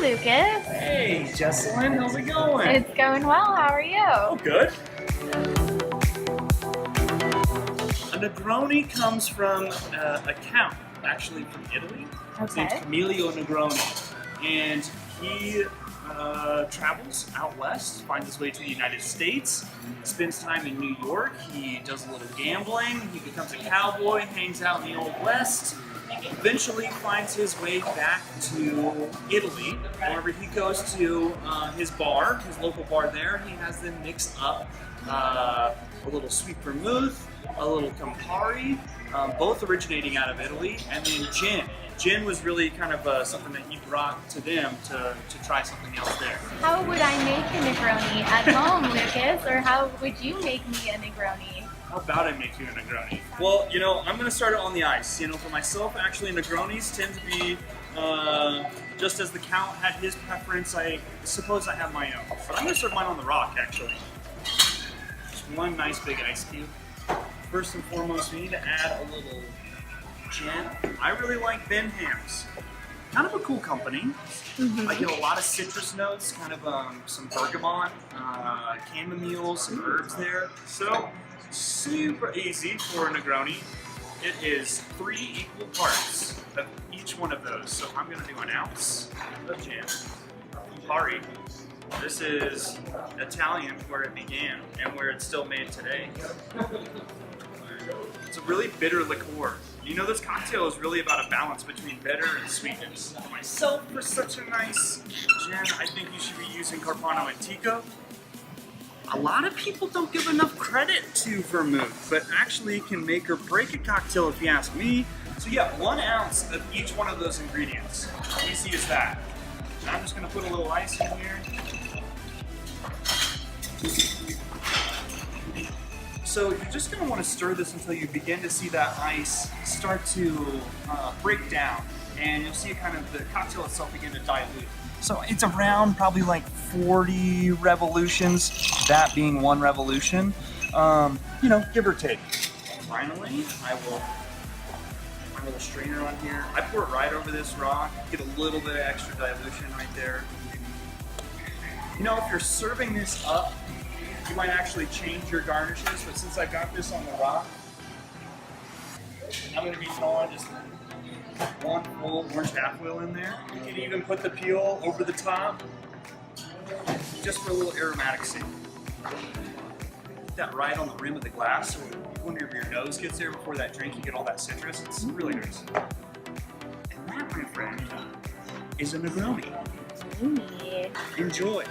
Lucas. Hey, Jesselyn, how's it going? It's going well. How are you? Oh, good. A Negroni comes from a count, actually from Italy. His name's Okay. Emilio Negroni, and he travels out west, finds his way to the United States, spends time in New York. He does a little gambling. He becomes a cowboy, hangs out in the Old West. Eventually finds his way back to Italy. Whenever he goes to his bar, his local bar there, he has them mix up a little sweet vermouth, a little Campari, both originating out of Italy, and then gin. Gin was really kind of something that he brought to them to try something else there. How would I make a Negroni at home, Lucas? Or how would you make me a Negroni? How about I make you a Negroni? Well, I'm going to start it on the ice. For myself, actually, Negronis tend to be, just as the Count had his preference, I suppose I have my own. But I'm going to serve mine on the rock, actually. Just one nice big ice cube. First and foremost, we need to add a little gin. I really like Ben Ham's. Kind of a cool company. I get a lot of citrus notes, kind of some bergamot, chamomile, some herbs there. So, super easy for a Negroni. It is 3 equal parts of each one of those. So I'm going to do an ounce of gin. Campari. This is Italian, where it began and where it's still made today. It's a really bitter liqueur. This cocktail is really about a balance between bitter and sweetness. For myself, for such a nice gin, I think you should be using Carpano Antico. A lot of people don't give enough credit to vermouth, but actually can make or break a cocktail if you ask me. So yeah, 1 ounce of each one of those ingredients. Easy as that. And I'm just gonna put a little ice in here. So you're just going to want to stir this until you begin to see that ice start to break down, and you'll see the cocktail itself begin to dilute. So it's around probably like 40 revolutions, that being 1 revolution, give or take. Finally, I will put my little strainer on here. I pour it right over this rock, get a little bit of extra dilution right there. If you're serving this up, you might actually change your garnishes, but since I got this on the rock, I'm going to be throwing just 1 full orange half wheel in there. You can even put the peel over the top, just for a little aromaticy. Put that right on the rim of the glass, so whenever your nose gets there before that drink, you get all that citrus. It's really nice. And that, my friend, is a Negroni. Enjoy.